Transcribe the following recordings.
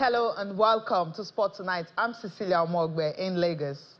Hello and welcome to Sport Tonight. I'm Cecilia Omogbe in Lagos.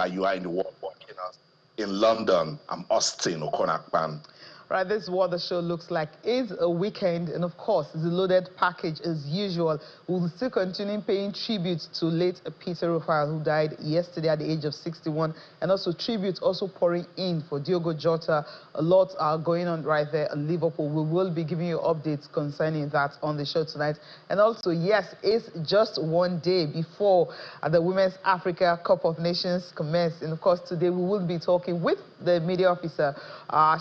You are in the world watching us. In London, I'm Austin Okonakpan. Right, this is what the show looks like. It's a weekend, and of course, it's a loaded package as usual. We'll still continue paying tribute to late Peter Rufai, who died yesterday at the age of 61, and also tribute also pouring in for Diogo Jota. A lot are going on right there at Liverpool. We will be giving you updates concerning that on the show tonight. And also, yes, it's just one day before the Women's Africa Cup of Nations commence. And of course, today we will be talking with the media officer.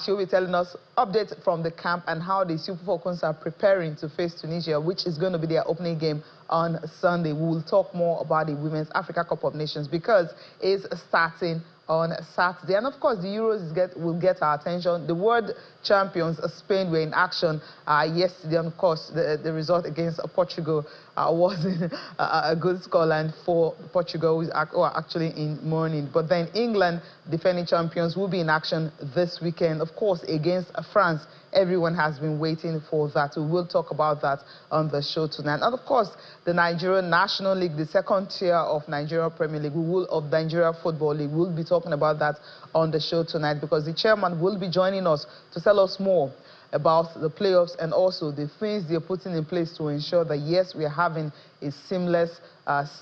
She'll be telling us updates from the camp and how the Super Falcons are preparing to face Tunisia, which is going to be their opening game on Sunday. We will talk more about the Women's Africa Cup of Nations because it's starting on Saturday. And of course, the Euros will get our attention. The world champions, Spain, were in action yesterday. And of course, the result against Portugal wasn't a good scoreline for Portugal, who are actually in mourning. But then England, defending champions, will be in action this weekend, of course, against France. Everyone has been waiting for that. We will talk about that on the show tonight. And of course, the Nigerian National League, the second tier of Nigeria Premier League, of Nigeria Football League, we'll be talking about that on the show tonight because the chairman will be joining us to tell us more about the playoffs and also the things they're putting in place to ensure that, yes, we are having a seamless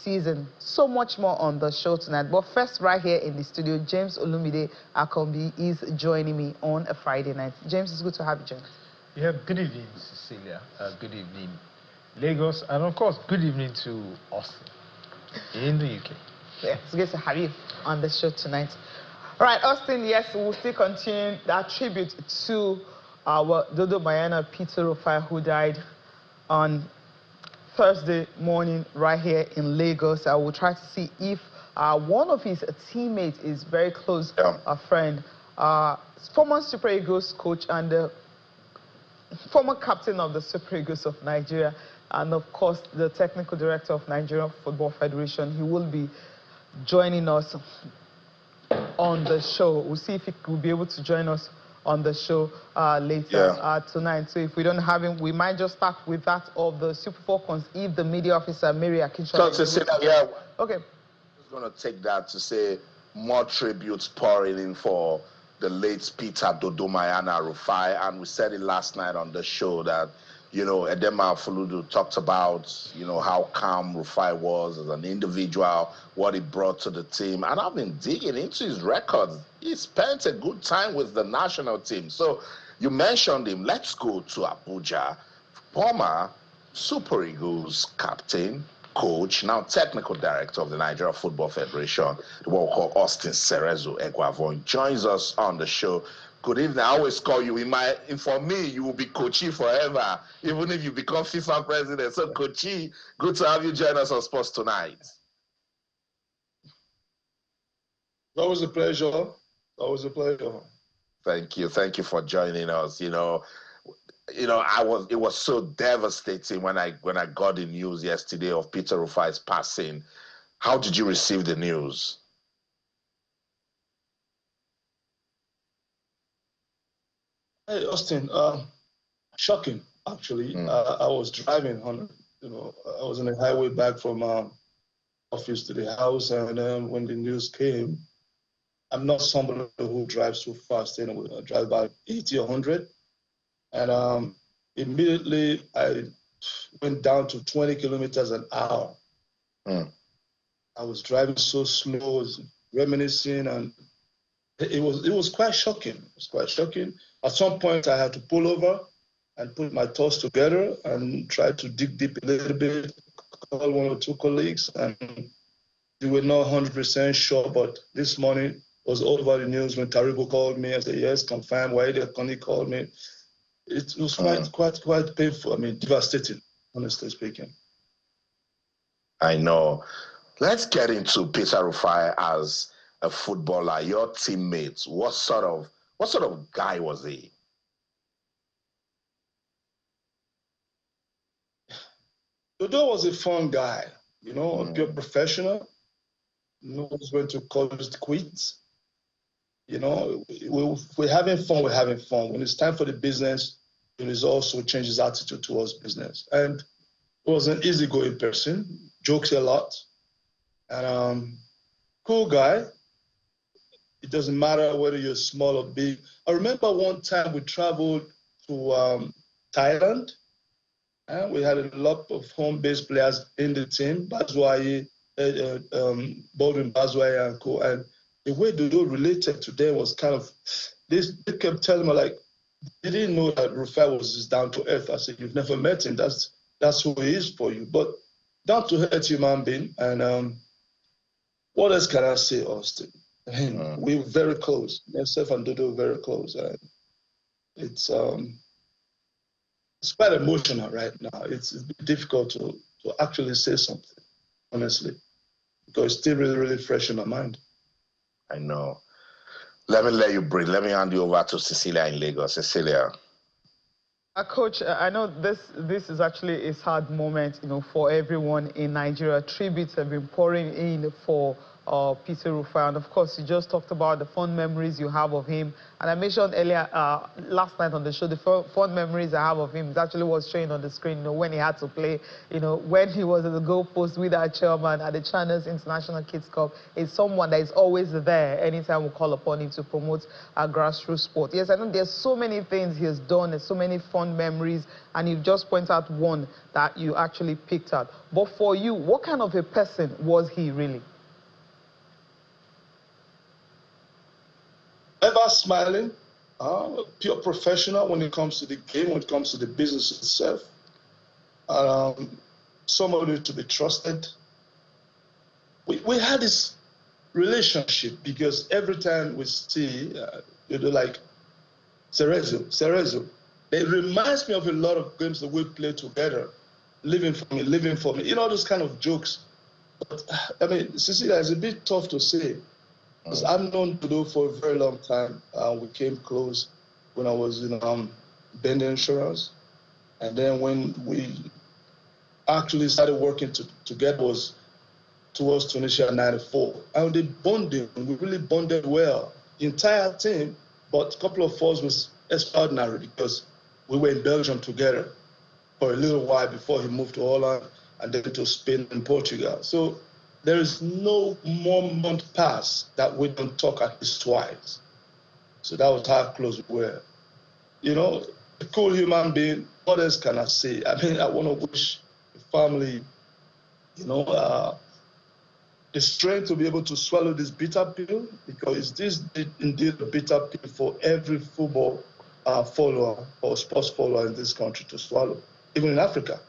season. So much more on the show tonight. But first, right here in the studio, James Olumide Akombi is joining me on a Friday night. James, it's good to have you, James. Yeah, good evening, Cecilia. Good evening, Lagos. And of course, good evening to Austin in the UK. Yeah, it's good to have you on the show tonight. All right, Austin, yes, we'll still continue that tribute to our Dodo Mayana Peter Rufai, who died on Thursday morning right here in Lagos. I will try to see if one of his teammates is very close, a friend, former Super Eagles coach and the former captain of the Super Eagles of Nigeria, and of course the technical director of Nigerian Football Federation. He will be joining us on the show. We'll see if he will be able to join us on the show later tonight. So if we don't have him, we might just start with that of the Super Falcons if the media officer, Mary Akinshaw. Okay. I was going to take that to say more tributes pouring in for the late Peter Dodo Mayana Rufai. And we said it last night on the show that, you know, Edema Fuludu talked about, you know, how calm Rufai was as an individual, what he brought to the team. And I've been digging into his records. He spent a good time with the national team. So you mentioned him. Let's go to Abuja. Former Super Eagles captain, coach, now technical director of the Nigerian Football Federation, the one called Austin Cerezo Eguavoen, joins us on the show. Good evening. I always call you for me, you will be Kochi forever, even if you become FIFA president. So Kochi, good to have you join us on Sports Tonight. Always a pleasure. Always a pleasure. Thank you. Thank you for joining us. It was so devastating when I got the news yesterday of Peter Rufai's passing. How did you receive the news? Hey, Austin, shocking, actually. I was driving on, I was on the highway back from office to the house, and when the news came, I'm not somebody who drives too fast, I drive about 80 or 100, and immediately I went down to 20 kilometers an hour. I was driving so slow, was reminiscing, and it was quite shocking. It was quite shocking. At some point, I had to pull over and put my thoughts together and try to dig deep a little bit, call one or two colleagues, and they were not 100% sure. But this morning was all over the news when Taribo called me and said, yes, confirmed. Why did Connie call me? It was quite painful. I mean, devastating, honestly speaking. I know. Let's get into Peter Rufai as a footballer. Your teammates, what sort of guy was he? Dodo was a fun guy, a pure professional. Knows when to call it quits. We're having fun, we're having fun. When it's time for the business, he also changes attitude towards business. And was an easygoing person, jokes a lot, and cool guy. It doesn't matter whether you're small or big. I remember one time we traveled to Thailand, and we had a lot of home-based players in the team, Bazwai, Baldwin Bazwai and co. And the way Dodo related to them was kind of, they kept telling me, like, they didn't know that Rufai was just down to earth. I said, you've never met him. That's who he is for you. But down to earth human being. And what else can I say, Austin? We were very close. Myself and Dodo were very close. And it's quite emotional right now. It's difficult to actually say something, honestly, because it's still really, really fresh in my mind. I know. Let me let you breathe. Let me hand you over to Cecilia in Lagos. Cecilia. Coach, I know this is actually a sad moment, for everyone in Nigeria. Tributes have been pouring in for Peter Rufai, and of course, you just talked about the fond memories you have of him. And I mentioned earlier, last night on the show, the fond memories I have of him is actually what's showing on the screen. When he had to play, when he was at the goalpost with our chairman at the China's International Kids Cup. Is someone that is always there anytime we call upon him to promote our grassroots sport. Yes, I know there's so many things he has done, there's so many fond memories, and you've just pointed out one that you actually picked out. But for you, what kind of a person was he really? Ever smiling, pure professional when it comes to the game, when it comes to the business itself. Somebody to be trusted. We had this relationship because every time we see, like Cerezo, it reminds me of a lot of games that we played together. Living for me, those kind of jokes. But I mean, Cecilia, it's a bit tough to say. Because I've known Dodo for a very long time. We came close when I was in Bender Insurance. And then when we actually started working together was towards Tunisia in '94. And the bonding, we really bonded well. The entire team, but a couple of us was extraordinary because we were in Belgium together for a little while before he moved to Holland and then to Spain and Portugal. So there is no more month pass that we don't talk at least twice. So that was how close we were. A cool human being, what else can I say? I mean, I want to wish the family, the strength to be able to swallow this bitter pill, because this is indeed a bitter pill for every football follower or sports follower in this country to swallow, even in Africa.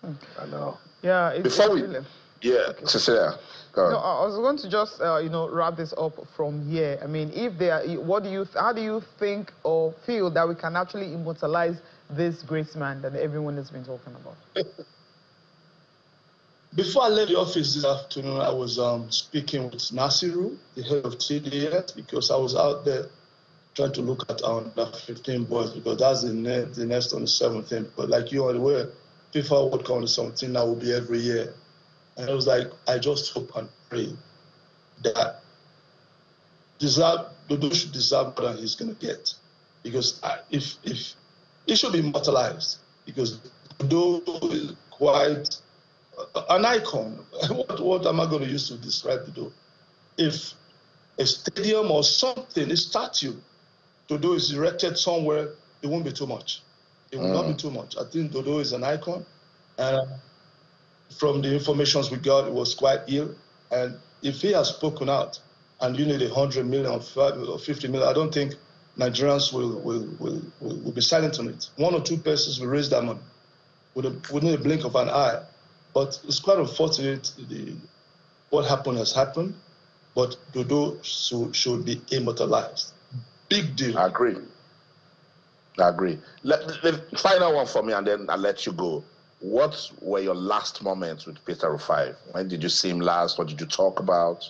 I know. Yeah, okay. Cecilia, go on. No, I was going to just, wrap this up from here. I mean, how do you think or feel that we can actually immortalize this great man that everyone has been talking about? Before I left the office this afternoon, I was speaking with Nasiru, the head of TDS, because I was out there trying to look at our under 15 boys, because that's the next on the 17th. But like you are aware, FIFA World Cup on the 17th now will be every year. And I was like, I just hope and pray that Dodo should deserve more than he's going to get. Because if he should be immortalized, because Dodo is quite an icon. What am I going to use to describe Dodo? If a stadium or something, a statue, Dodo is erected somewhere, it won't be too much. It will not be too much. I think Dodo is an icon. And from the information we got, it was quite ill. And if he has spoken out, and you need 100 million or 50 million, I don't think Nigerians will be silent on it. One or two persons will raise that money within a blink of an eye. But it's quite unfortunate what happened has happened. But Dodo should be immortalized. Big deal. I agree. The final one for me, and then I'll let you go. What were your last moments with Peter Rufai? When did you see him last? What did you talk about?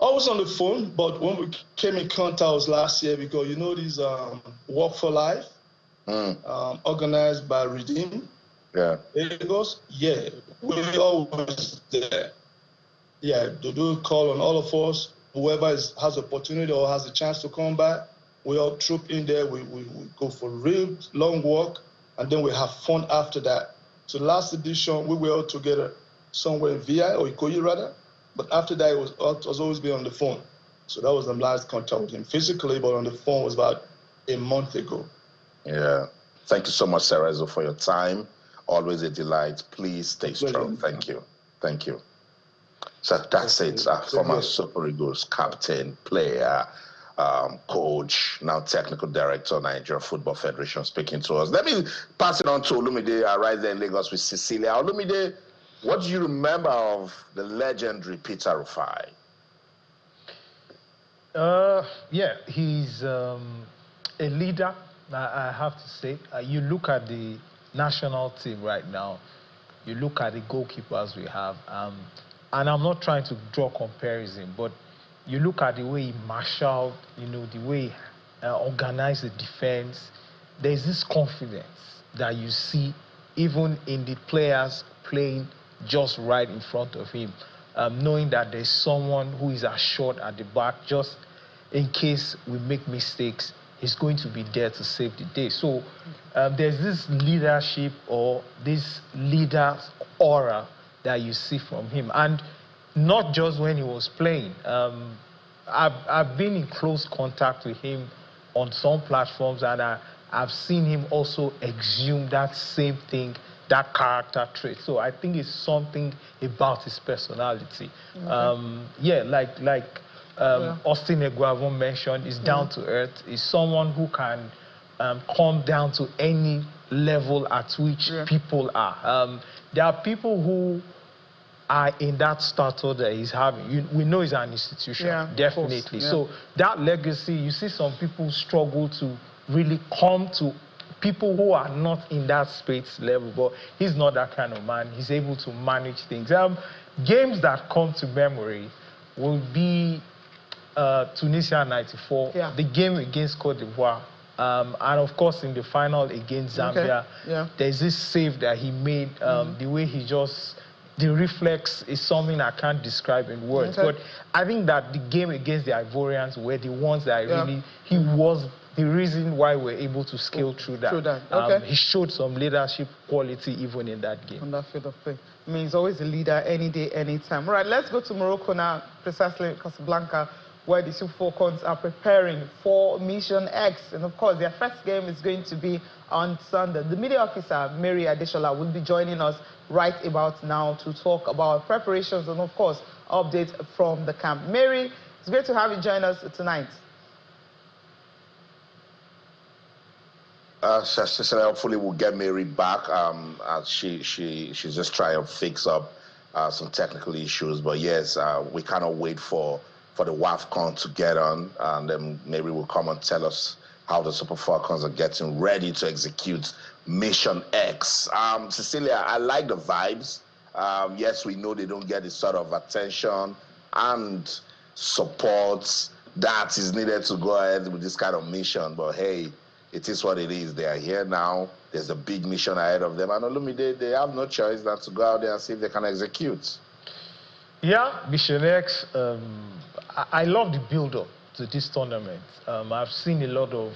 I was on the phone, but when we came in contact was last year, because these Walk for Life, organized by Redeem. Yeah. Lagos, yeah, we're always there. Yeah, Dodo call on all of us, whoever has opportunity or has a chance to come back. we all troop in there. We go for a real long walk, and then we have fun after that. So last edition, we were all together somewhere in VI or Ikoyi rather. But after that, it was always been on the phone. So that was the last contact with him physically, but on the phone was about a month ago. Yeah. Thank you so much, Cerezo, for your time. Always a delight. Please stay strong. Thank you. Thank you. So that's it. Former Super Eagles captain, player, coach, now technical director, Nigeria Football Federation, speaking to us. Let me pass it on to Olumide, right there in Lagos with Cecilia. Olumide, what do you remember of the legendary Peter Rufai? Yeah, he's a leader, I have to say. You look at the national team right now, you look at the goalkeepers we have, and I'm not trying to draw comparison, but you look at the way he marshaled, the way he organized the defense. There's this confidence that you see even in the players playing just right in front of him, knowing that there's someone who is assured at the back, just in case we make mistakes, he's going to be there to save the day. So there's this leadership or this leader's aura that you see from him. And not just when he was playing. I've been in close contact with him on some platforms, and I've seen him also exhume that same thing, that character trait. So I think it's something about his personality. Yeah, like Austin Eguavoen mentioned, is down to earth. Is someone who can come down to any level at which people are. There are people who are in that stature that he's having. We know he's an institution, definitely. So that legacy, you see some people struggle to really come to people who are not in that space level, but he's not that kind of man. He's able to manage things. Games that come to memory will be Tunisia 94, the game against Cote d'Ivoire, and of course in the final against Zambia. There's this save that he made, the way he just, the reflex is something I can't describe in words. But I think that the game against the Ivorians were the ones that really, he was the reason why we're able to scale through that. He showed some leadership quality even in that game. On that field of play. I mean, he's always a leader any day, any time. All right, let's go to Morocco now, precisely Casablanca, where the Super Falcons are preparing for Mission X. And of course, their first game is going to be on Sunday. The media officer, Mary Adeshola, will be joining us right about now to talk about preparations and, of course, updates from the camp. Mary, it's great to have you join us tonight. Hopefully we'll get Mary back. She's just trying to fix up some technical issues. But yes, we cannot wait for the WAFCON to get on, and then maybe we'll come and tell us how the Super Falcons are getting ready to execute Mission X. Cecilia, I like the vibes. Yes, we know they don't get the sort of attention and support that is needed to go ahead with this kind of mission, but hey, it is what it is. They are here now. There's a big mission ahead of them, and Olumide, they have no choice than to go out there and see if they can execute. Yeah, Mission X, I love the build-up to this tournament. I've seen a lot of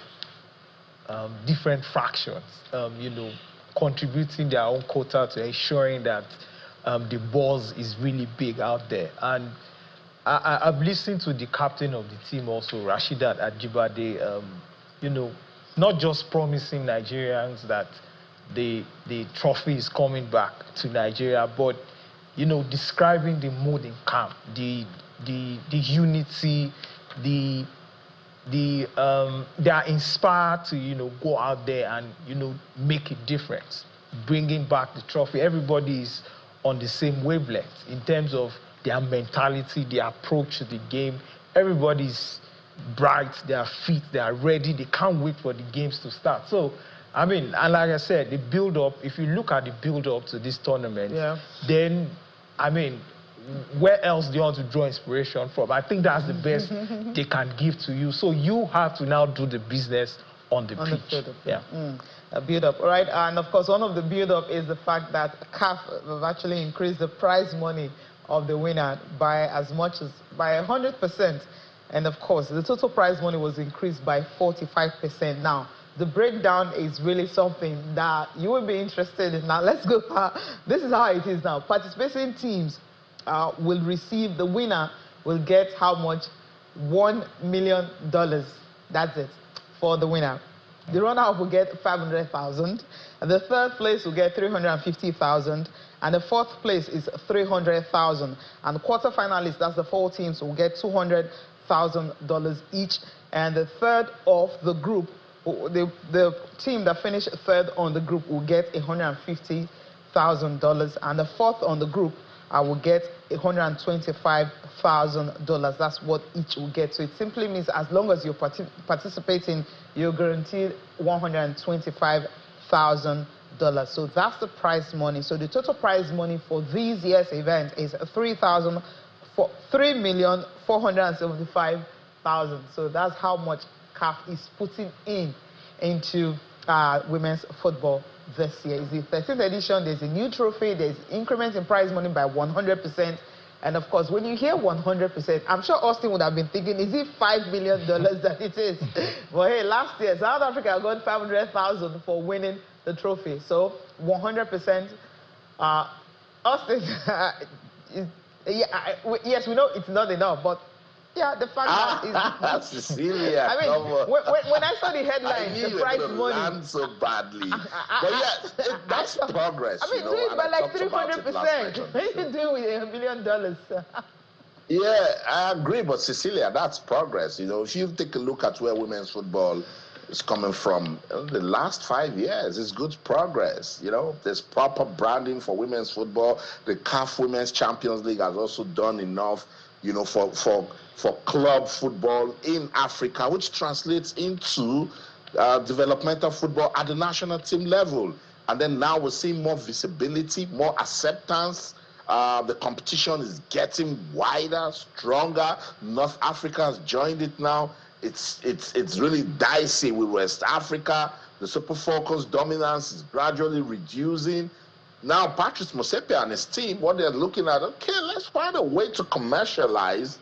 different fractions, contributing their own quota to ensuring that the buzz is really big out there. And I've listened to the captain of the team also, Rasheedat Ajibade, not just promising Nigerians that the trophy is coming back to Nigeria, but describing the mood in camp, the unity, they are inspired to go out there and make a difference, bringing back the trophy. Everybody is on the same wavelength in terms of their mentality, their approach to the game. Everybody's bright, they are fit, they are ready, they can't wait for the games to start. So I mean, and like I said, the build-up, if you look at the build-up to this tournament, then, I mean, where else do you want to draw inspiration from? I think that's the best they can give to you. So you have to now do the business on the pitch. A build-up, all right? And of course, one of the build-up is the fact that CAF have actually increased the prize money of the winner by as much as, by 100%. And of course, the total prize money was increased by 45%. Now, the breakdown is really something that you will be interested in. Now, let's go. This is how it is now. Participating teams will receive, the winner will get how much? $1 million. That's it for the winner. The runner-up will get 500,000. The third place will get 350,000. And the fourth place is 300,000. And the quarterfinalists, that's the 4 teams, will get $200,000 each. And the third of the group, the team that finished third on the group will get $150,000. And the fourth on the group will get $125,000. That's what each will get. So it simply means as long as you're participating, you're guaranteed $125,000. So that's the prize money. So the total prize money for this year's event is $3,475,000. So that's how much CAF is putting into women's football this year. It's the 13th edition. There's a new trophy. There's increment in prize money by 100%. And of course, when you hear 100%, I'm sure Austin would have been thinking, is it $5 million that it is? But hey, last year, South Africa got 500,000 for winning the trophy. So 100%. Austin, yes, we know it's not enough, but yeah, the fact that is Cecilia. I mean, when I saw the headline, the prize money land so badly. But yeah, that's progress. I mean, do it by like 300%. What are you doing with $1 million? Yeah, I agree, but Cecilia, that's progress. You know, if you take a look at where women's football is coming from, the last 5 years, it's good progress. You know, there's proper branding for women's football. The CAF Women's Champions League has also done enough, you know, for club football in Africa, which translates into developmental football at the national team level. And then now we're seeing more visibility, more acceptance. The competition is getting wider, stronger. North Africa has joined it now. It's really dicey with West Africa. The Super Falcons dominance is gradually reducing. Now, Patrice Motsepe and his team, what they're looking at, okay, let's find a way to commercialize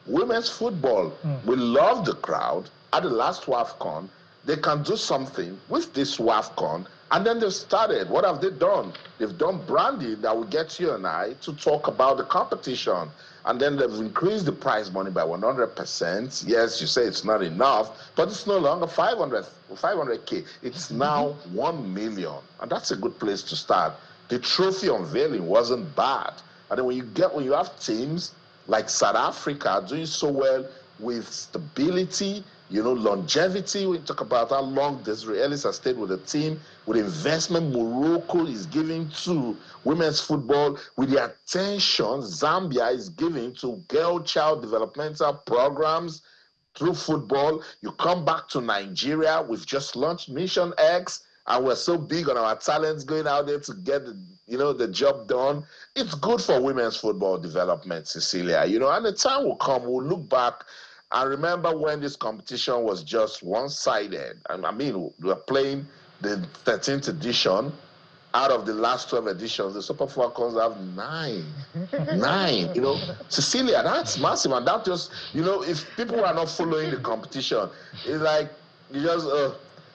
women's football. We love the crowd. At the last WAFCON, they can do something with this WAFCON, and then they've started. What have they done? They've done branding that will get you and I to talk about the competition. And then they've increased the prize money by 100%. Yes, you say it's not enough, but it's no longer 500K. It's now 1 million. And that's a good place to start. The trophy unveiling wasn't bad. And then when you have teams like South Africa doing so well with stability, you know, longevity, we talk about how long the Israelis have stayed with the team, with investment Morocco is giving to women's football, with the attention Zambia is giving to girl-child developmental programs through football. You come back to Nigeria, we've just launched Mission X, and we're so big on our talents going out there to get the job done. It's good for women's football development, Cecilia. You know, and the time will come, we'll look back and remember when this competition was just one-sided. I mean, we were playing the 13th edition. Out of the last 12 editions, the Super Falcons have 9. 9, you know. Cecilia, that's massive. And that just, you know, if people are not following the competition, it's like, you just,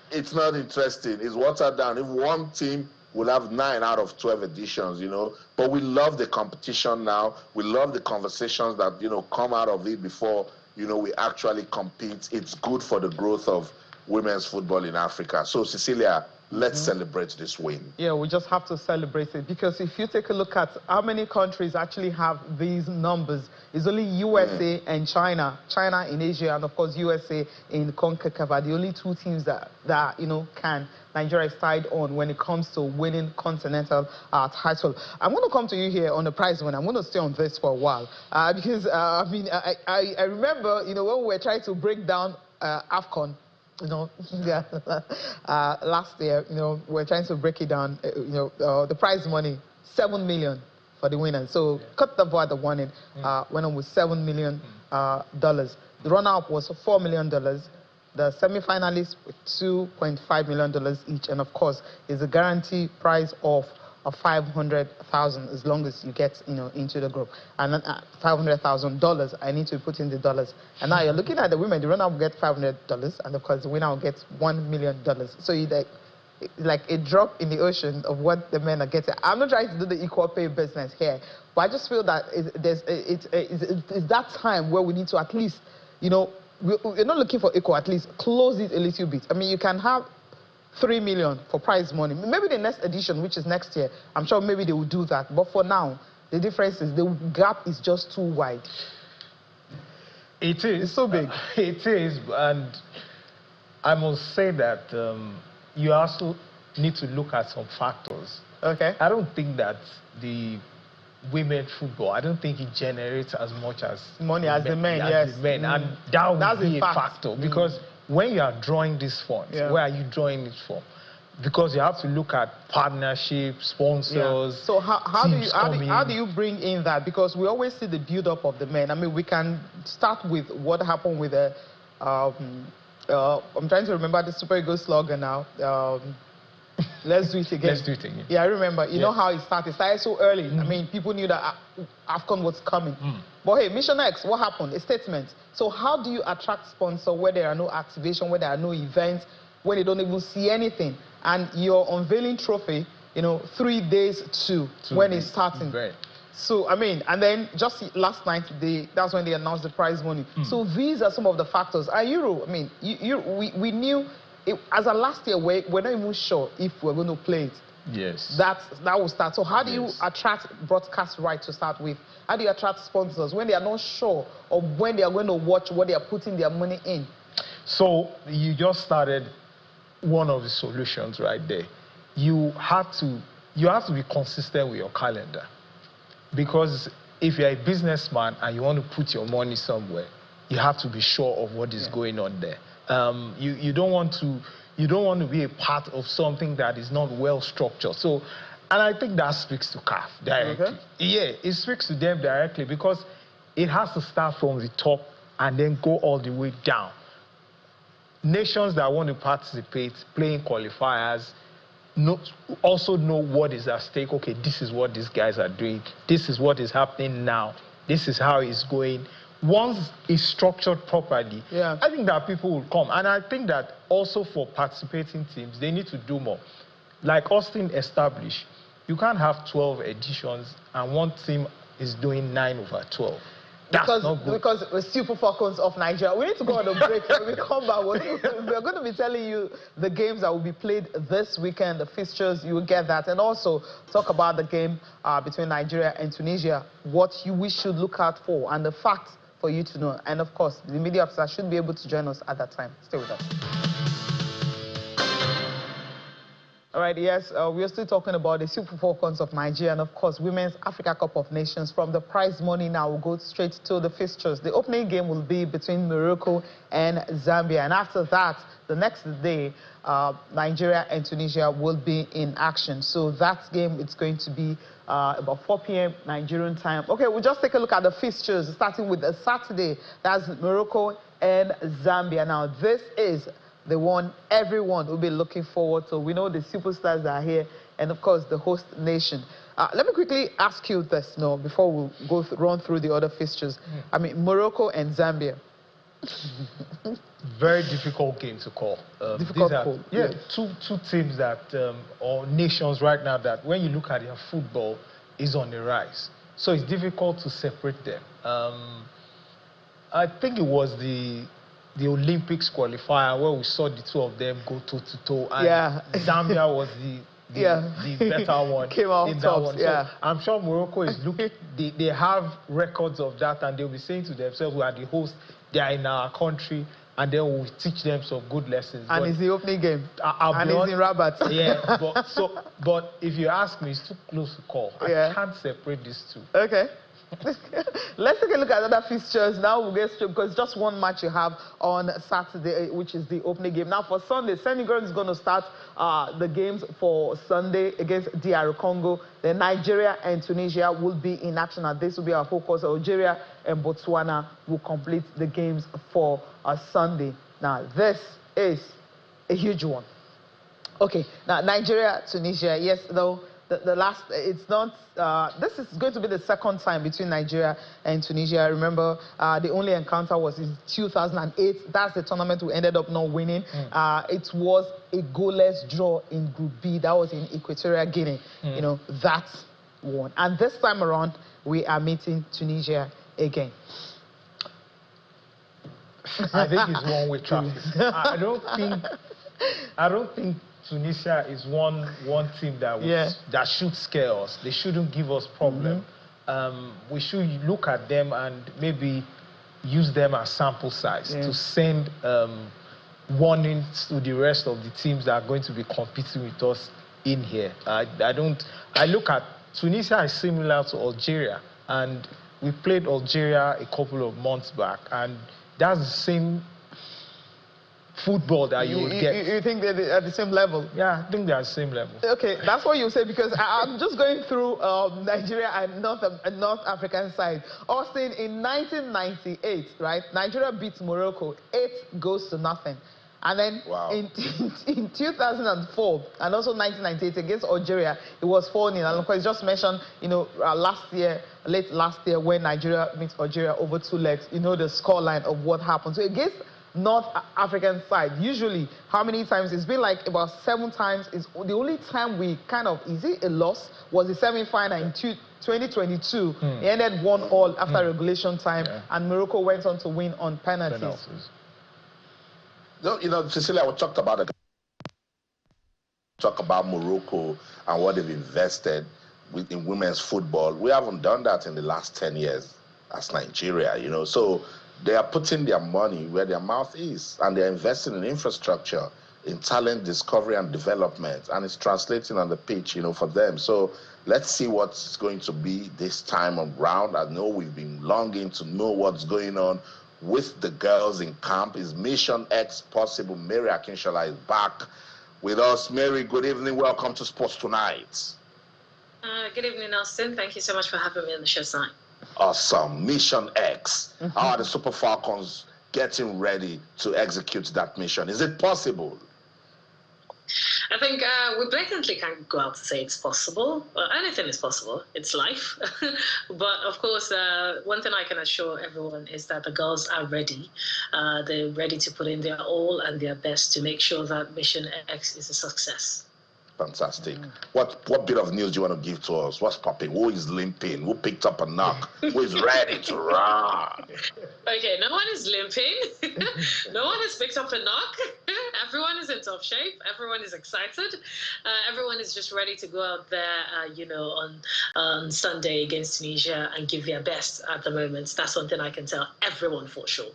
it's not interesting. It's watered down. If one team will have 9 out of 12 editions, you know. But we love the competition now. We love the conversations that, you know, come out of it before, you know, we actually compete. It's good for the growth of women's football in Africa. So, Cecilia, let's celebrate this win. Yeah, we just have to celebrate it, because if you take a look at how many countries actually have these numbers, it's only USA and China. China in Asia, and of course USA in CONCACAF are the only 2 teams that you know, can. Nigeria is tied on when it comes to winning continental title. I'm going to come to you here on the prize money. I'm going to stay on this for a while, because I mean, I remember, you know, when we were trying to break down AFCON, you know, last year, you know, we're trying to break it down. You know, the prize money, 7 million for the winner. So Cote d'Ivoire that won it went on with $7 million. The runner-up was $4 million. The semi-finalists with $2.5 million each, and of course, is a guarantee prize of of 500,000 as long as you get, into the group. And $500,000, I need to put in the dollars. And now you're looking at the women, the runner will get $500, and of course the winner will get $1 million. So you like a drop in the ocean of what the men are getting. I'm not trying to do the equal pay business here, but I just feel that it's that time where we need to at least, we're not looking for equal, at least close it a little bit. I mean, you can have 3 million for prize money. Maybe the next edition, which is next year, I'm sure maybe they will do that. But for now, the difference is the gap is just too wide. It is. It's so big. It is, and I must say that you also need to look at some factors. Okay. I don't think that the women football, I don't think it generates as much as money as the men, yes. The men. And that would be a factor, because when you are drawing these funds, where are you drawing it from? Because you have to look at partnerships, sponsors. So how do you bring in that? Because we always see the build-up of the men. I mean, we can start with what happened with the I'm trying to remember the Super Eagles slogan now. Let's do it again. Let's do it again. Yeah, I remember. You know how it started. It started so early. I mean, people knew that AFCON was coming. But hey, Mission X, what happened? A statement. So how do you attract sponsors where there are no activation, where there are no events, when they don't even see anything? And you're unveiling trophy, 3 days to when it's starting. Right. So, I mean, and then just last night, that's when they announced the prize money. So these are some of the factors. And Euro, I mean, we knew, as of last year, we're not even sure if we're going to play it. Yes. That will start. So how do you attract broadcast rights to start with? How do you attract sponsors when they are not sure of when they are going to watch what they are putting their money in? So you just started one of the solutions right there. You have to be consistent with your calendar. Because if you're a businessman and you want to put your money somewhere, you have to be sure of what is going on there. You don't want to be a part of something that is not well structured. So, and I think that speaks to CAF directly. Okay. Yeah, it speaks to them directly, because it has to start from the top and then go all the way down. Nations that want to participate, playing qualifiers, also know what is at stake. Okay, this is what these guys are doing. This is what is happening now. This is how it's going. Once it's structured properly, I think that people will come. And I think that also for participating teams, they need to do more. Like Austin established, you can't have 12 editions and one team is doing 9/12. Because we're Super Falcons of Nigeria. We need to go on a break. When we come back, we're going to be telling you the games that will be played this weekend, the fixtures, you will get that. And also talk about the game between Nigeria and Tunisia, what we should look out for, and the facts for you to know. And of course, the media officer should be able to join us at that time. Stay with us. All right, yes, we're still talking about the Super Falcons of Nigeria and, of course, Women's Africa Cup of Nations. From the prize money now, we'll go straight to the fixtures. The opening game will be between Morocco and Zambia. And after that, the next day, Nigeria and Tunisia will be in action. So that game, it's going to be about 4 p.m. Nigerian time. Okay, we'll just take a look at the fixtures, starting with a Saturday. That's Morocco and Zambia. Now, this is the one everyone will be looking forward to. We know the superstars that are here, and of course the host nation. Let me quickly ask you this now before we go run through the other fixtures. I mean, Morocco and Zambia. Very difficult game to call. Difficult call. Yeah, two teams that, or nations right now that when you look at their football is on the rise. So it's difficult to separate them. I think it was the Olympics qualifier where we saw the two of them go toe-to-toe, and Zambia was the better one. Came out in tops, So I'm sure Morocco is looking, they have records of that, and they'll be saying to themselves, we are the host, they are in our country, and then we'll teach them some good lessons. And it's the opening game, and it's in Rabat. Yeah, but if you ask me, it's too close to call. I can't separate these two. Okay. Let's take a look at other fixtures. Now we'll get straight, because just one match you have on Saturday, which is the opening game. Now for Sunday, Senegal is going to start the games for Sunday against DR Congo. Then Nigeria and Tunisia will be in action, and this will be our focus. Algeria and Botswana will complete the games for Sunday. Now this is a huge one. Okay, now Nigeria, Tunisia, yes, though. the last, it's not, this is going to be the second time between Nigeria and Tunisia. Remember, the only encounter was in 2008. That's the tournament we ended up not winning. It was a goalless draw in Group B. That was in Equatorial Guinea. You know, that's one. And this time around, we are meeting Tunisia again. I think it's one-way traffic. I don't think Tunisia is one team that should scare us. They shouldn't give us problem. We should look at them and maybe use them as sample size to send warnings to the rest of the teams that are going to be competing with us in here. I look at Tunisia is similar to Algeria, and we played Algeria a couple of months back, and that's the same football that you would get. You think they're at the same level? Yeah, I think they're at the same level. Okay, that's what you say, because I'm just going through Nigeria and North African side. Austin, in 1998, right, Nigeria beats Morocco 8-0. And then in 2004 and also 1998 against Algeria, it was 4-0. And of course, just mentioned, you know, late last year, when Nigeria meets Algeria over 2 legs, you know the scoreline of what happened. So against North African side, usually, how many times? It's been like about 7 times. It's the only time we kind of, is it a loss? Was the semi-final in 2022. It ended 1-1 after regulation time, and Morocco went on to win on penalties. No, you know, Cecilia, we talked about Morocco and what they've invested in women's football. We haven't done that in the last 10 years as Nigeria, you know. So they are putting their money where their mouth is, and they're investing in infrastructure, in talent discovery and development, and it's translating on the pitch, you know, for them. So let's see what's going to be this time around. I know we've been longing to know what's going on with the girls in camp. Is Mission X possible? Mary Akinshola is back with us. Mary, good evening. Welcome to Sports Tonight. Good evening, Austin. Thank you so much for having me on the show tonight. Awesome. Mission X. How are the Super Falcons getting ready to execute that mission? Is it possible? I think we blatantly can't go out to say it's possible. Anything is possible. It's life. But of course, one thing I can assure everyone is that the girls are ready. They're ready to put in their all and their best to make sure that Mission X is a success. Fantastic. What bit of news do you want to give to us? What's popping? Who is limping? Who picked up a knock? Who is ready to run? Okay, no one is limping. No one has picked up a knock. Everyone is in top shape. Everyone is excited. Everyone is just ready to go out there, you know, on Sunday against Tunisia and give their best at the moment. That's one thing I can tell everyone for sure.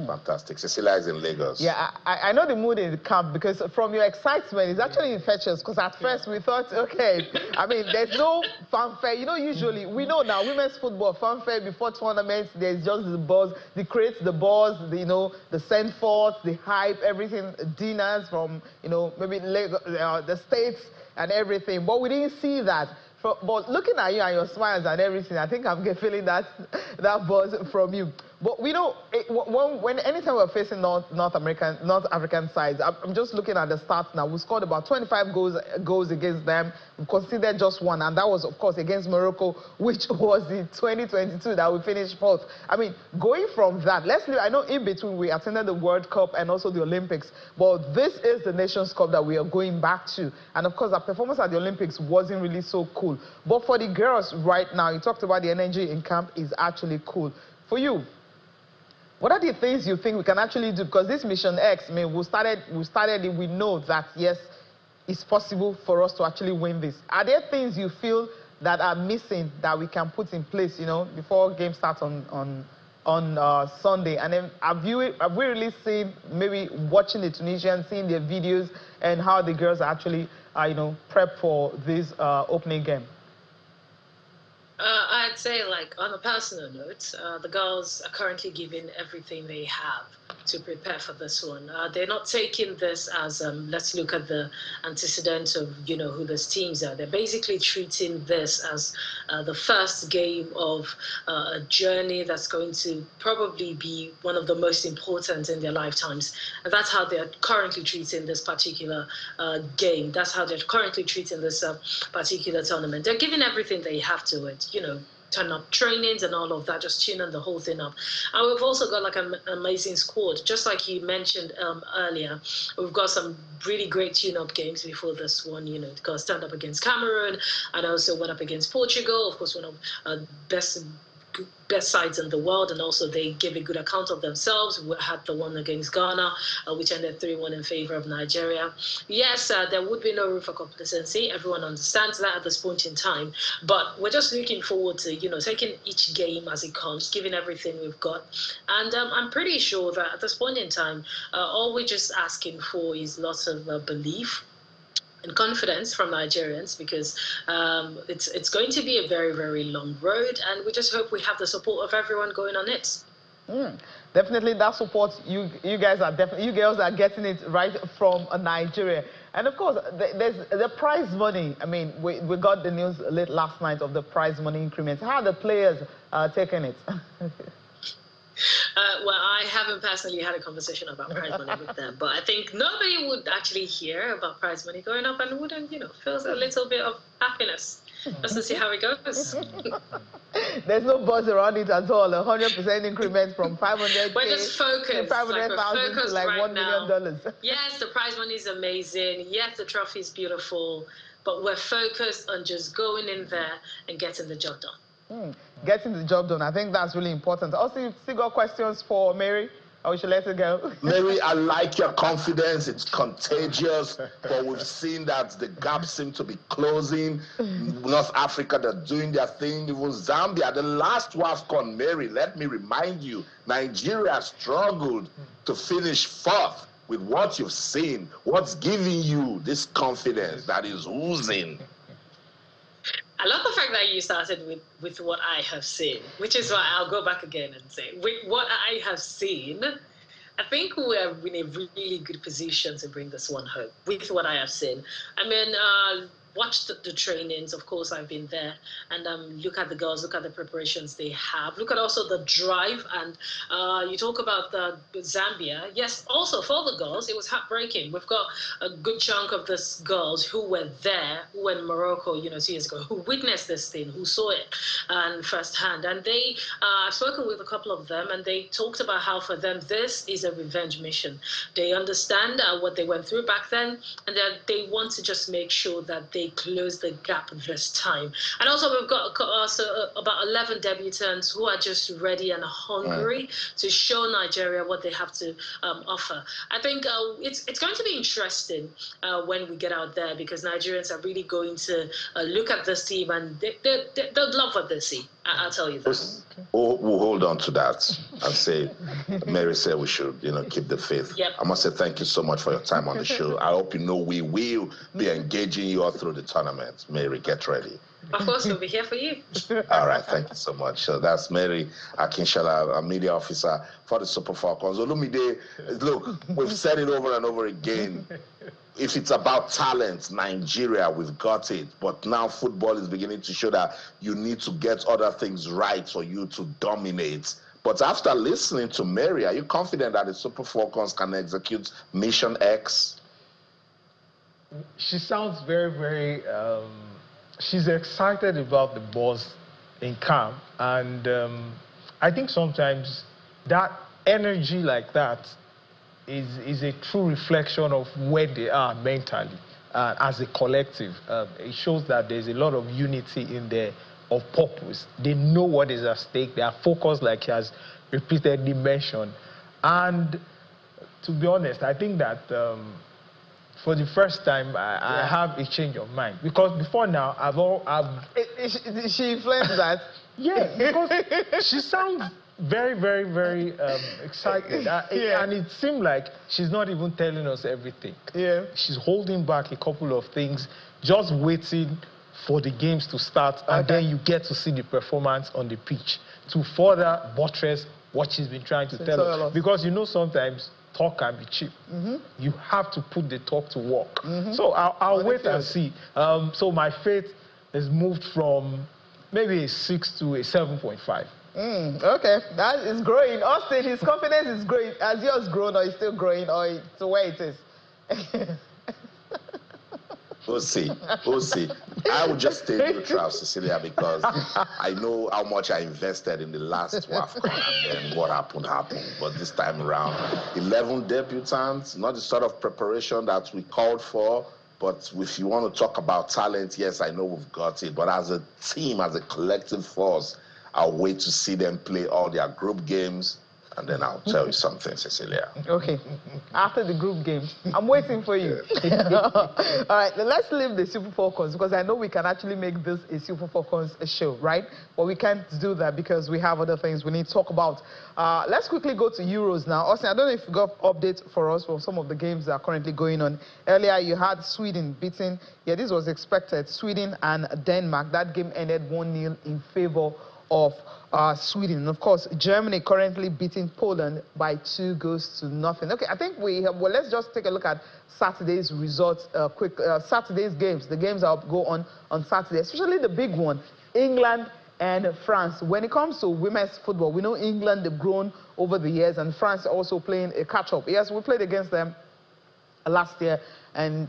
Fantastic. Cecilia is in Lagos. Yeah, I know the mood in the camp, because from your excitement, it's actually infectious. Because at first we thought, okay, I mean, there's no fanfare. You know, usually, we know now, women's football, fanfare before tournaments, there's just the buzz, the creates the buzz, you know, the send forth, the hype, everything, dinners from, you know, maybe Lagos, the States and everything. But we didn't see that. But looking at you and your smiles and everything, I think I'm feeling that buzz from you. But we know, anytime we're facing North African sides, I'm just looking at the stats now. We scored about 25 goals against them. We conceded just 1, and that was, of course, against Morocco, which was in 2022 that we finished 4th. I mean, going from that, I know in between we attended the World Cup and also the Olympics, but this is the Nations Cup that we are going back to. And of course, our performance at the Olympics wasn't really so cool. But for the girls right now, you talked about the energy in camp is actually cool. For you, what are the things you think we can actually do? Because this Mission X, I mean, we started it, we know that, yes, it's possible for us to actually win this. Are there things you feel that are missing that we can put in place, you know, before game starts on Sunday? And then have we really seen, maybe watching the Tunisians, seeing their videos and how the girls actually, you know, prep for this opening game? I'd say, like, on a personal note, the girls are currently giving everything they have. to prepare for this one. They're not taking this as let's look at the antecedent of who those teams are. They're basically treating this as the first game of a journey that's going to probably be one of the most important in their lifetimes. And that's how they're currently treating this particular game. That's how they're currently treating this particular tournament. They're giving everything they have to it, turn up trainings and all of that, just tuning the whole thing up. And we've also got like an amazing squad, just like you mentioned earlier. We've got some really great tune-up games before this one. Got stand up against Cameroon, and also went up against Portugal. Of course, one of best sides in the world, and also they gave a good account of themselves. We had the one against Ghana, which ended 3-1 in favor of Nigeria. Yes, there would be no room for complacency. Everyone understands that at this point in time, but we're just looking forward to taking each game as it comes, giving everything we've got, and I'm pretty sure that at this point in time, all we're just asking for is lots of belief and confidence from Nigerians, because it's going to be a very, very long road, and we just hope we have the support of everyone going on it. Definitely that support, you girls are getting it right from Nigeria. And of course, there's the prize money. I mean, we got the news late last night of the prize money increments. How are the players taking it? Well, I haven't personally had a conversation about prize money with them, but I think nobody would actually hear about prize money going up and wouldn't, feel a little bit of happiness. Just to see how it goes. There's no buzz around it at all. 100% increment from 500K. We're just focused. $500,000 to like $1 million. Yes, the prize money is amazing. Yes, the trophy is beautiful, but we're focused on just going in there and getting the job done. Getting the job done. I think that's really important. Also, you've still got questions for Mary? Or we should let it go? Mary, I like your confidence. It's contagious. But we've seen that the gaps seem to be closing. North Africa, they're doing their thing. Even Zambia, the last WAFCON, Mary, let me remind you, Nigeria struggled to finish fourth. With what you've seen, what's giving you this confidence that is oozing? I love the fact that you started with what I have seen, which is why I'll go back again and say, with what I have seen, I think we're in a really good position to bring this one home with what I have seen. I mean, watch the trainings. Of course, I've been there, and look at the girls, look at the preparations they have, look at also the drive. And you talk about the Zambia. Yes, also for the girls, it was heartbreaking. We've got a good chunk of these girls who were there, who were in Morocco, 2 years ago, who witnessed this thing, who saw it firsthand. And they, I've spoken with a couple of them, and they talked about how for them this is a revenge mission. They understand what they went through back then, and that they want to just make sure that they close the gap this time. And also we've got about 11 debutants who are just ready and hungry to show Nigeria what they have to offer. I think it's going to be interesting when we get out there, because Nigerians are really going to look at this team, and they'll love what they see. I'll tell you that. We'll hold on to that and say, Mary said we should, keep the faith. Yep. I must say thank you so much for your time on the show. I hope we will be engaging you all through the tournament. Mary, get ready. Of course, we'll be here for you. All right, thank you so much. So that's Mary Akinshala, a media officer for the Super Falcons. Olumide, look, we've said it over and over again. If it's about talent, Nigeria, we've got it. But now football is beginning to show that you need to get other things right for you to dominate. But after listening to Mary, are you confident that the Super Falcons can execute Mission X? She sounds very, very... she's excited about the buzz in camp. And I think sometimes that energy like that is a true reflection of where they are mentally as a collective. It shows that there's a lot of unity in there of purpose. They know what is at stake. They are focused, like he has repeatedly mentioned. And to be honest, I think that for the first time, I have a change of mind. Because before now, she influenced that? Yeah, because she sounds very, very, very excited. And it seemed like she's not even telling us everything. Yeah. She's holding back a couple of things, just waiting for the games to start, and then you get to see the performance on the pitch to further buttress what she's been trying to tell us. Because you know sometimes talk can be cheap. You have to put the talk to work. So I'll wait and see. So my faith has moved from maybe a 6 to a 7.5. Okay, that is growing. Austin, his confidence is growing. Has yours grown, or is still growing, or it's the way it is? We'll see. We'll see. I will just stay neutral, Cecilia, because I know how much I invested in the last WAFCON, and then what happened. But this time around, 11 debutants, not the sort of preparation that we called for. But if you want to talk about talent, yes, I know we've got it. But as a team, as a collective force, I'll wait to see them play all their group games. And then I'll tell you something, Cecilia. Okay. After the group games, I'm waiting for you. All right, then let's leave the Super Falcons, because I know we can actually make this a Super Falcons show, right? But we can't do that because we have other things we need to talk about. Let's quickly go to Euros now. Austin, I don't know if you got updates for us from some of the games that are currently going on. Earlier, you had Sweden beating, this was expected, Sweden and Denmark. That game ended 1-0 in favor of Sweden. And of course, Germany currently beating Poland by 2-0. Okay, I think we have, well, let's just take a look at Saturday's results, Saturday's games. The games that go on Saturday, especially the big one, England and France. When it comes to women's football, we know England, they've grown over the years, and France also playing a catch-up. Yes, we played against them last year, and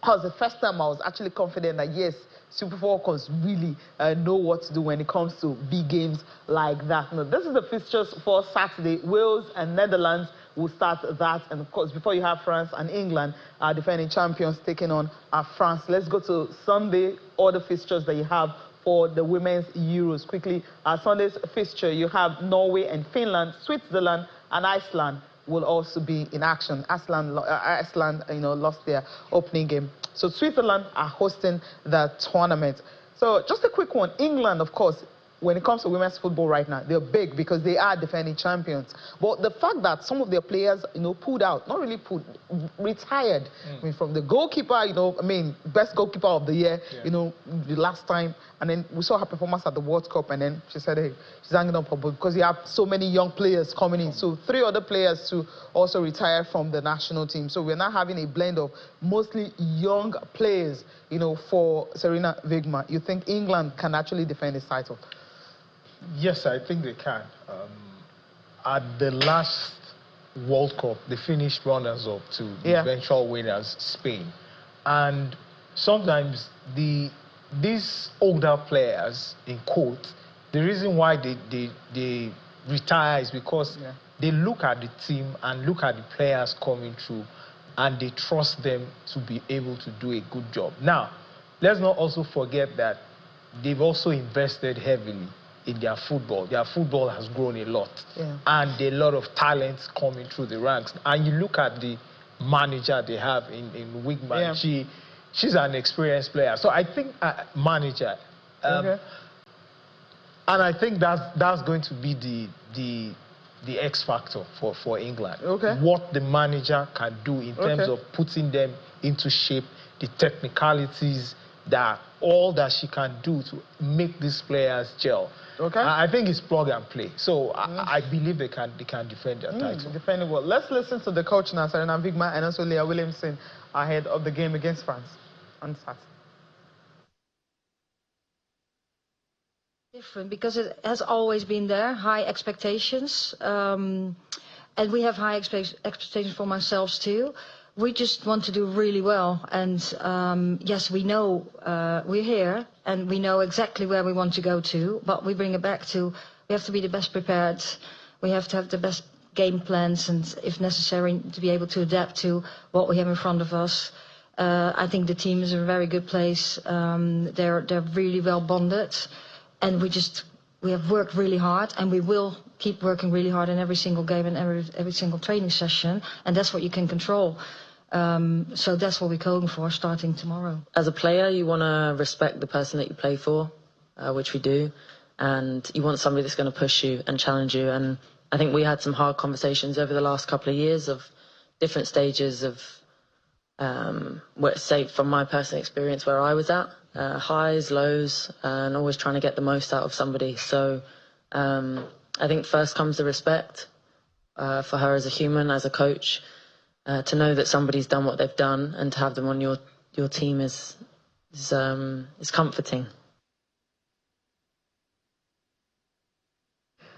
that was the first time I was actually confident that, yes, Super Falcons really know what to do when it comes to big games like that. Now, this is the fixtures for Saturday. Wales and Netherlands will start that. And, of course, before you have France and England, defending champions, taking on France. Let's go to Sunday, all the fixtures that you have for the Women's Euros. Quickly, Sunday's fixture, you have Norway and Finland, Switzerland and Iceland will also be in action. Iceland lost their opening game. So Switzerland are hosting the tournament. So just a quick one. England, of course, when it comes to women's football right now, they're big because they are defending champions. But the fact that some of their players, pulled out, not really retired. I mean, from the goalkeeper, best goalkeeper of the year, the last time. And then we saw her performance at the World Cup, and then she said, hey, she's hanging up because you have so many young players coming in. So 3 other players to also retire from the national team. So we're now having a blend of mostly young players, for Serena Wigma. You think England can actually defend this title? Yes, I think they can. At the last World Cup, they finished runners-up to the eventual winners, Spain. And sometimes these older players, in quotes, the reason why they retire is because they look at the team and look at the players coming through, and they trust them to be able to do a good job. Now, let's not also forget that they've also invested heavily in their football. Their football has grown a lot, and a lot of talents coming through the ranks. And you look at the manager they have in Wigman. She's an experienced player. So I think manager, and I think that's going to be the X factor for England. What the manager can do in terms of putting them into shape, the technicalities, all that she can do to make these players gel. I think it's plug and play. So I believe they can defend their title. Defend well. Let's listen to the coach now, Serena Wigma, and also Leah Williamson ahead of the game against France on Saturday. Different because it has always been there, high expectations, and we have high expectations for ourselves too. We just want to do really well, and yes, we know we're here and we know exactly where we want to go to, but we bring it back to we have to be the best prepared, we have to have the best game plans, and if necessary to be able to adapt to what we have in front of us. I think the team is in a very good place. They're really well bonded, and we have worked really hard, and we will keep working really hard in every single game and every single training session, and that's what you can control. So that's what we're going for starting tomorrow. As a player, you want to respect the person that you play for, which we do, and you want somebody that's going to push you and challenge you. And I think we had some hard conversations over the last couple of years of different stages of, say from my personal experience where I was at, highs, lows, and always trying to get the most out of somebody. So I think first comes the respect for her as a human, as a coach. To know that somebody's done what they've done and to have them on your team is comforting.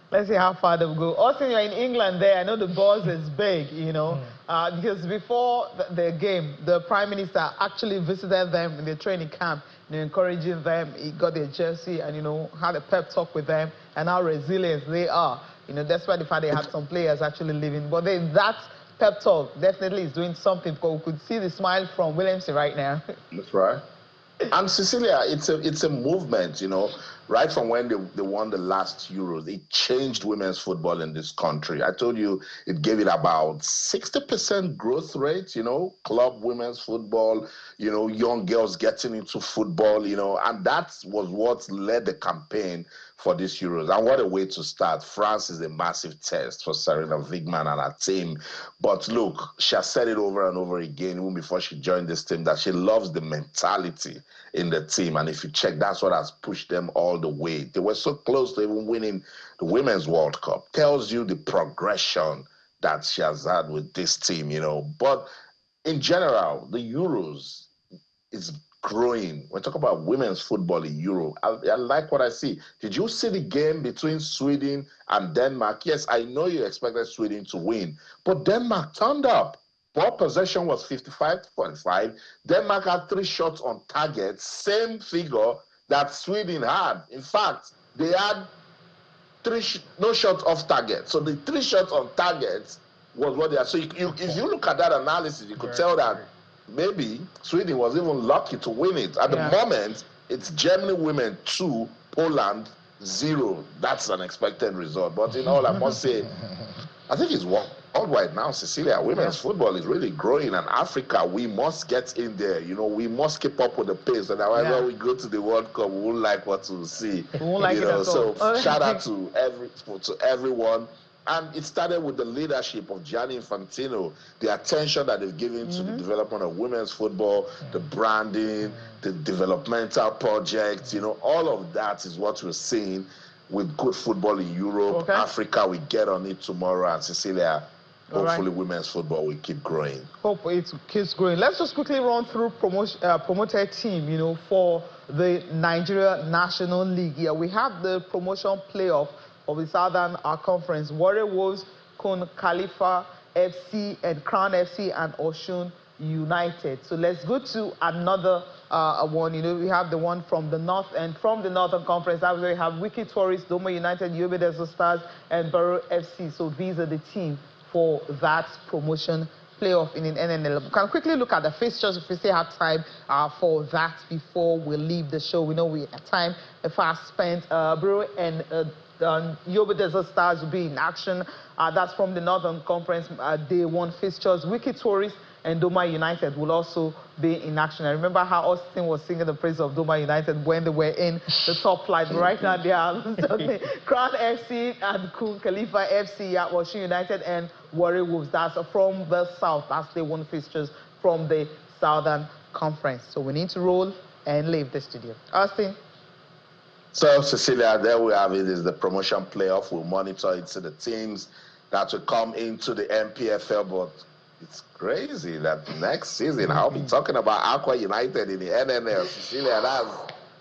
Let's see how far they'll go. Also, you're in England there. I know the buzz is big, you know, because before the game, the Prime Minister actually visited them in the training camp, you know, encouraging them. He got their jersey and, you know, had a pep talk with them and how resilient they are. You know, despite the fact they had some players actually leaving. But then that pep talk definitely is doing something, because we could see the smile from Williamson right now. That's right. And Cecilia, it's a movement, you know, right from when they won the last Euros. It changed women's football in this country. I told you it gave it about 60% growth rate, you know, club women's football, you know, young girls getting into football, you know, and that was what led the campaign for this Euros. And what a way to start. France is a massive test for Sarina Wiegman and her team. But look, she has said it over and over again, even before she joined this team, that she loves the mentality in the team. And if you check, that's what has pushed them all the way. They were so close to even winning the Women's World Cup. Tells you the progression that she has had with this team, you know. But in general, the Euros is growing. We're talking about women's football in Europe. I like what I see. Did you see the game between Sweden and Denmark? Yes, I know you expected Sweden to win, but Denmark turned up. Ball possession was 55-45. Denmark had 3 shots on target, same figure that Sweden had. In fact, they had no shots off target. So the 3 shots on target was what they had. So if you look at that analysis, you could tell that maybe Sweden was even lucky to win it. At the moment, it's Germany women 2, Poland 0. That's an expected result. But in all, I must say, I think it's worldwide now, Cecilia. Women's football is really growing, and Africa, we must get in there. You know, we must keep up with the pace. And however we go to the World Cup, we won't like what we'll see. We won't like it at all. So shout out to everyone. And it started with the leadership of Gianni Infantino, the attention that they've given to the development of women's football, the branding, the developmental projects, you know, all of that is what we're seeing with good football in Europe, Africa. We get on it tomorrow, and Cecilia, hopefully women's football will keep growing. Hopefully it keeps growing. Let's just quickly run through promoted team, you know, for the Nigeria National League. Yeah, we have the promotion playoff of the Southern Conference. Warrior Wolves, Kun Khalifa FC, and Crown FC, and Osun United. So let's go to another one. You know, we have the one from the North, and from the Northern Conference, that's where we have Wiki Tourist, Doma United, Yobe Desert Stars, and Borough FC. So these are the teams for that promotion playoff in an NNL. We can quickly look at the fixtures if we still have time for that before we leave the show. We know we have time fast spent. Borough and Yobe Desert Stars will be in action. That's from the Northern Conference Day 1 fixtures. Wiki Tourist and Doma United will also be in action. I remember how Austin was singing the praise of Doma United when they were in the top flight. Right now they are Crown FC and Kun Khalifa FC at Osun United and Warrior Wolves. That's from the South. That's the 1 fixtures from the Southern Conference. So we need to roll and leave the studio. Austin. So, Cecilia, there we have it. Is the promotion playoff. We'll monitor it to the teams that will come into the MPFL. But it's crazy that next season I'll be talking about Aqua United in the NNL. Cecilia,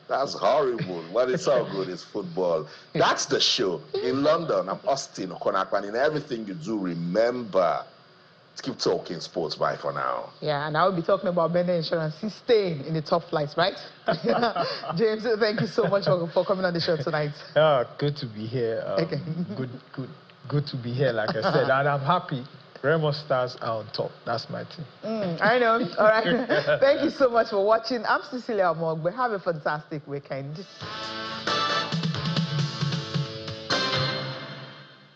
that's horrible. But it's all good. It's football. That's the show. In London, I'm Austin Okonakwan. In everything you do, remember, let's keep talking sports. Bye for now. Yeah, and I will be talking about Bender Insurance. He's staying in the top flights, right? James, thank you so much for coming on the show tonight. Good to be here. Good to be here, like I said. And I'm happy. Remo Stars are on top. That's my team. I know. All right. Thank you so much for watching. I'm Cecilia Mogbe. Have a fantastic weekend.